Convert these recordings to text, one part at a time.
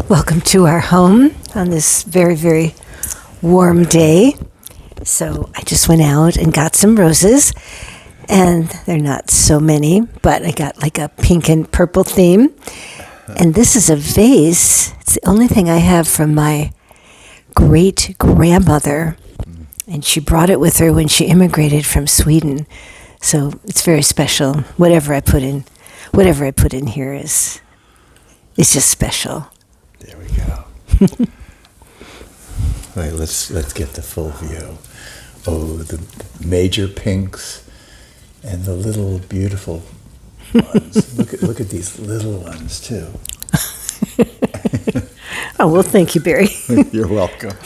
Welcome to our home on this very, very warm day. So I just went out and got some roses, and they're not so many, but I got like a pink and purple theme. And this is a vase. It's the only thing I have from my great-grandmother, and she brought it with her when she immigrated from Sweden. So it's very special. Whatever I put in here is just special. There we go. All right, let's get the full view. Oh, the major pinks and the little beautiful ones. Look at these little ones too. Oh, well, thank you, Barry. You're welcome.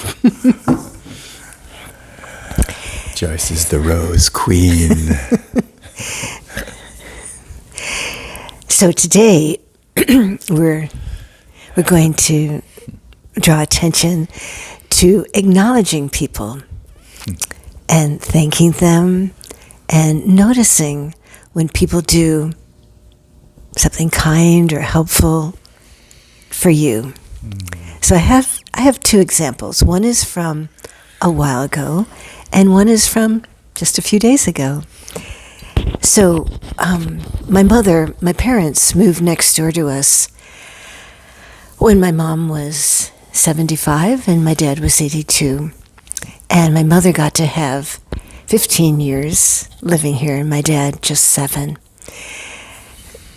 Joyce is the rose queen. So today we're going to draw attention to acknowledging people and thanking them and noticing when people do something kind or helpful for you. So I have two examples. One is from a while ago, and one is from just a few days ago. So my parents moved next door to us when my mom was 75 and my dad was 82. And my mother got to have 15 years living here, and my dad just 7.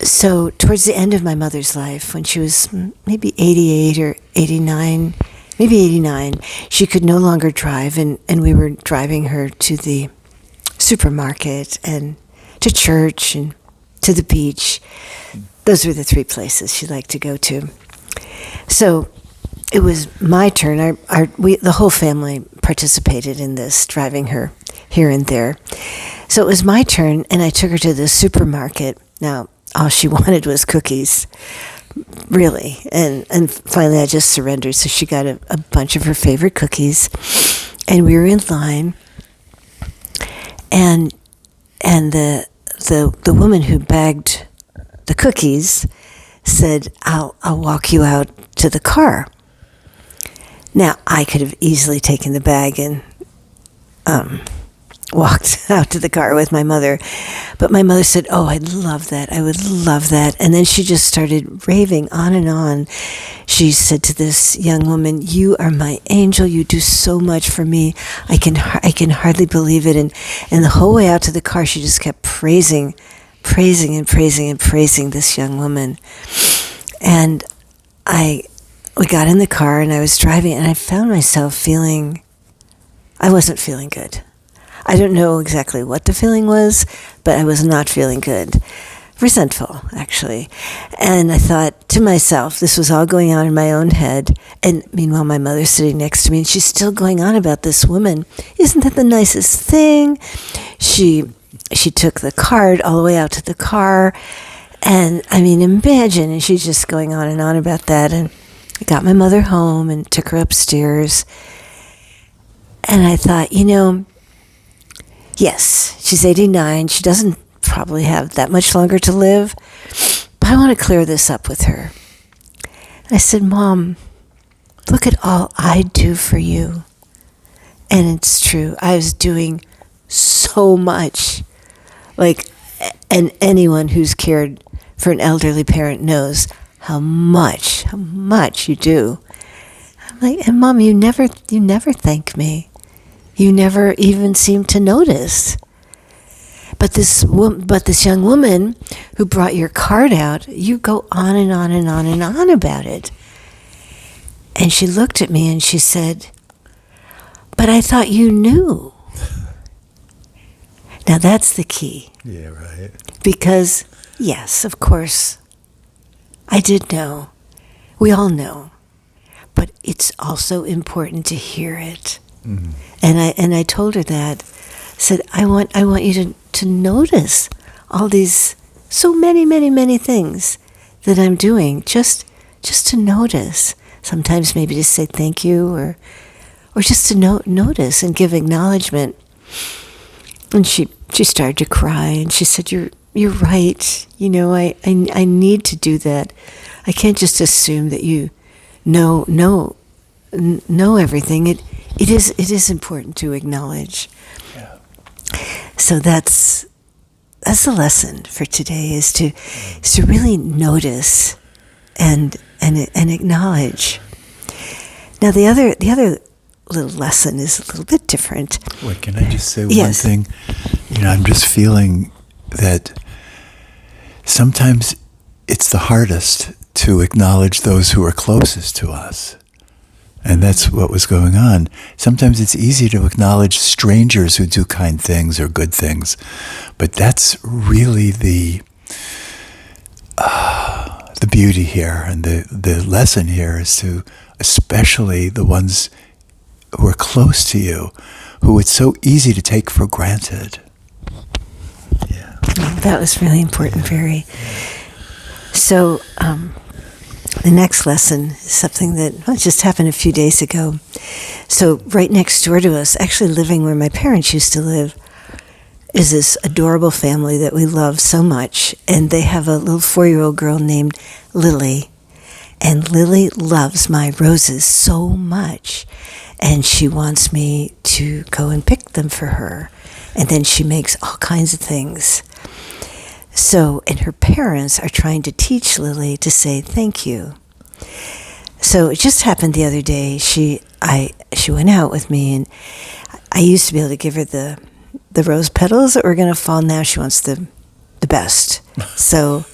So towards the end of my mother's life, when she was maybe 88 or 89, maybe 89, she could no longer drive, and we were driving her to the supermarket and to church and to the beach. Those were the 3 places she liked to go to. So it was my turn. The whole family participated in this, driving her here and there. So it was my turn, and I took her to the supermarket. Now, all she wanted was cookies, really. And finally I just surrendered. So she got a bunch of her favorite cookies, and we were in line. And the woman who bagged the cookies said, I'll walk you out to the car. Now, I could have easily taken the bag and walked out to the car with my mother. But my mother said, oh, I'd love that. I would love that. And then she just started raving on and on. She said to this young woman, you are my angel. You do so much for me. I can hardly believe it. And the whole way out to the car, she just kept praising this young woman. And we got in the car, and I was driving, and I found myself I wasn't feeling good. I don't know exactly what the feeling was, but I was not feeling good. Resentful, actually. And I thought to myself, this was all going on in my own head. And meanwhile, my mother's sitting next to me, and she's still going on about this woman. Isn't that the nicest thing? She took the cart all the way out to the car. And I mean, imagine, and she's just going on and on about that. And I got my mother home and took her upstairs. And I thought, yes, she's 89. She doesn't probably have that much longer to live. But I want to clear this up with her. I said, Mom, look at all I do for you. And it's true. I was doing so much. And anyone who's cared for an elderly parent knows how much you do. I'm like, and Mom, you never thank me. You never even seem to notice. But this young woman who brought your card out, you go on and on and on and on about it. And she looked at me and she said, but I thought you knew. Now that's the key. Yeah, right. Because, yes, of course, I did know. We all know. But it's also important to hear it. Mm-hmm. And I told her that. Said, I want you to notice all these so many things that I'm doing. Just to notice. Sometimes maybe to say thank you or just to notice and give acknowledgement. And she started to cry, and she said, "You're right. I need to do that. I can't just assume that you know everything. It is important to acknowledge. Yeah. So that's the lesson for today, is to really notice and acknowledge. Now the other little lesson is a little bit different. Wait, can I just say Yes. one thing? I'm just feeling that sometimes it's the hardest to acknowledge those who are closest to us. And that's what was going on. Sometimes it's easy to acknowledge strangers who do kind things or good things, but that's really the beauty here, and the lesson here is to, especially the ones who are close to you, who it's so easy to take for granted. Yeah. That was really important, very. So, the next lesson is something that just happened a few days ago. So right next door to us, actually living where my parents used to live, is this adorable family that we love so much. And they have a little 4-year-old girl named Lily. And Lily loves my roses so much. And she wants me to go and pick them for her. And then she makes all kinds of things. So, and her parents are trying to teach Lily to say thank you. So it just happened the other day. She went out with me, and I used to be able to give her the rose petals that were going to fall. Now she wants the best. So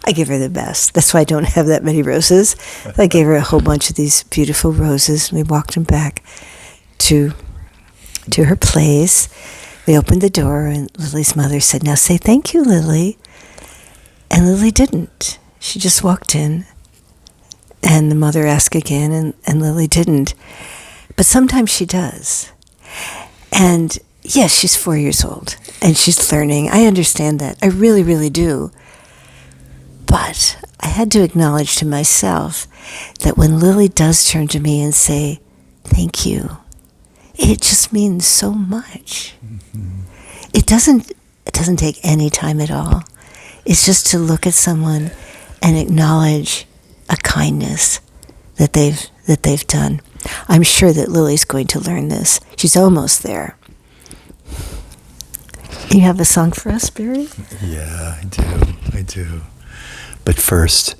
I give her the best. That's why I don't have that many roses. I gave her a whole bunch of these beautiful roses, and we walked them back to her place. We opened the door, and Lily's mother said, "Now say thank you, Lily." And Lily didn't. She just walked in, and the mother asked again, and Lily didn't. But sometimes she does. And yes, she's 4 years old, and she's learning. I understand that. I really, really do. But I had to acknowledge to myself that when Lily does turn to me and say, thank you, it just means so much. Mm-hmm. It doesn't take any time at all. It's just to look at someone and acknowledge a kindness that they've done. I'm sure that Lily's going to learn this. She's almost there. You have a song for us, Barry? Yeah, I do. But first,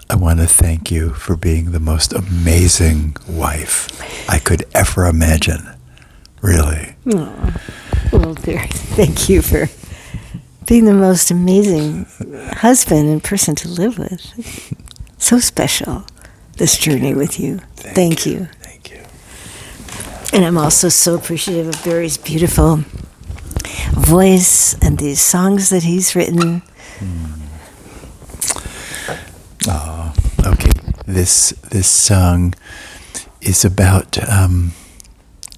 I want to thank you for being the most amazing wife I could ever imagine. Really. Aww. Well, Barry, thank you for being the most amazing husband and person to live with. So special, this journey with you. Thank you. Thank you. And I'm also so appreciative of Barry's beautiful voice and these songs that he's written. Oh, okay. This song is about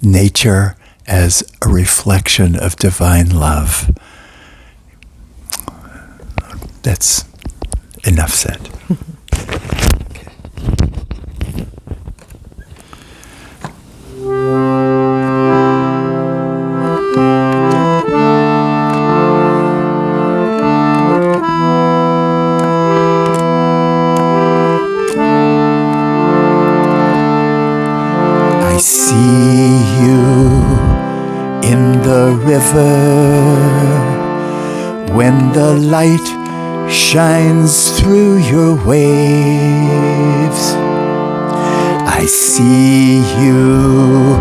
nature as a reflection of divine love. That's enough said. Okay. I see you in the river when the light shines through your waves. I see you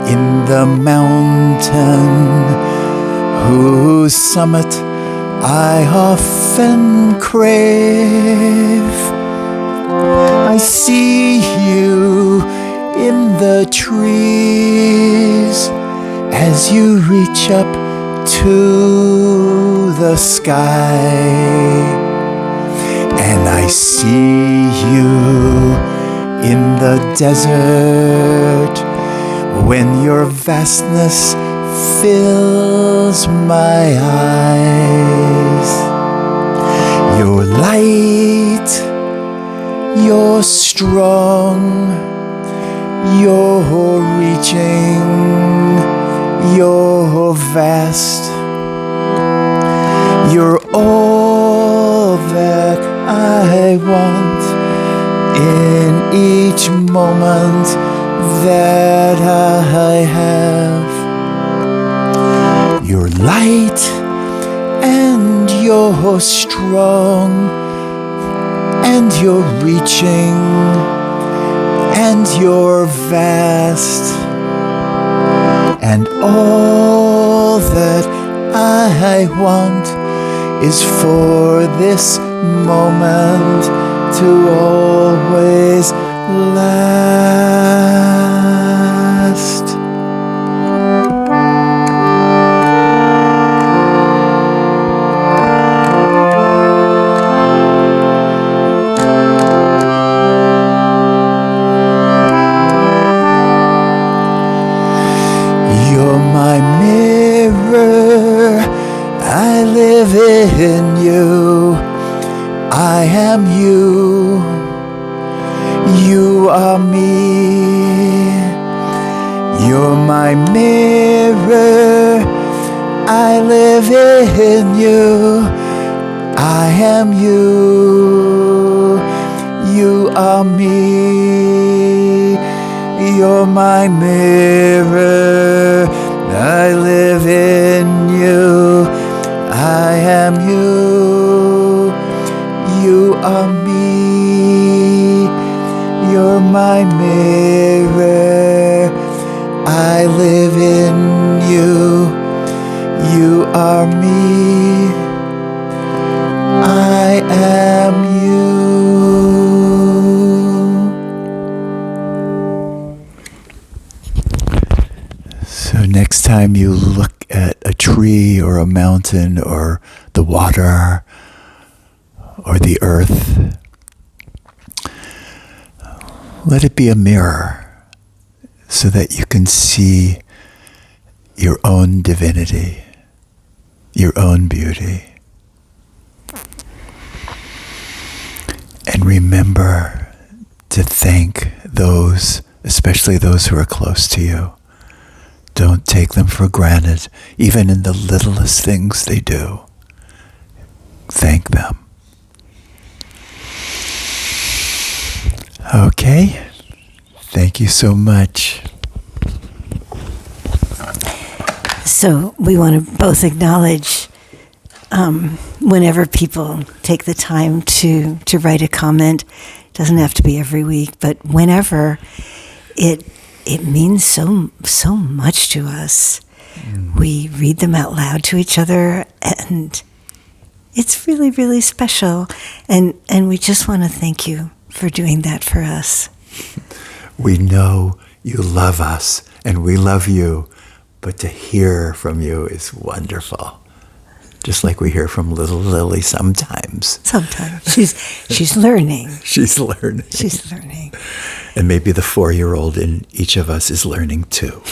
in the mountain whose summit I often crave. I see you in the trees as you reach up to the sky, and I see you in the desert when your vastness fills my eyes. You're light, you're strong, you're reaching, you're vast. You're all that I want in each moment that I have. You're light and you're strong and you're reaching and you're vast, and all that I want is for this moment to always last. You're my mirror, I live in you, I am you, you are me. You're my mirror, I live in you, I am you, you are me. You're my mirror, I live in you, I am you, you are me. You're my mirror, I live in you, you are me, I am you. So next time you look at a tree or a mountain or the water or the earth, let it be a mirror so that you can see your own divinity, your own beauty. And remember to thank those, especially those who are close to you. Don't take them for granted, even in the littlest things they do. Thank them. Okay. Thank you so much. So we want to both acknowledge whenever people take the time to write a comment. It doesn't have to be every week, but whenever, it means so much to us. We read them out loud to each other, and it's really, really special. And we just want to thank you for doing that for us. We know you love us, and we love you, but to hear from you is wonderful. Just like we hear from little Lily sometimes. Sometimes. She's learning. She's learning. She's learning. And maybe the 4-year-old in each of us is learning too.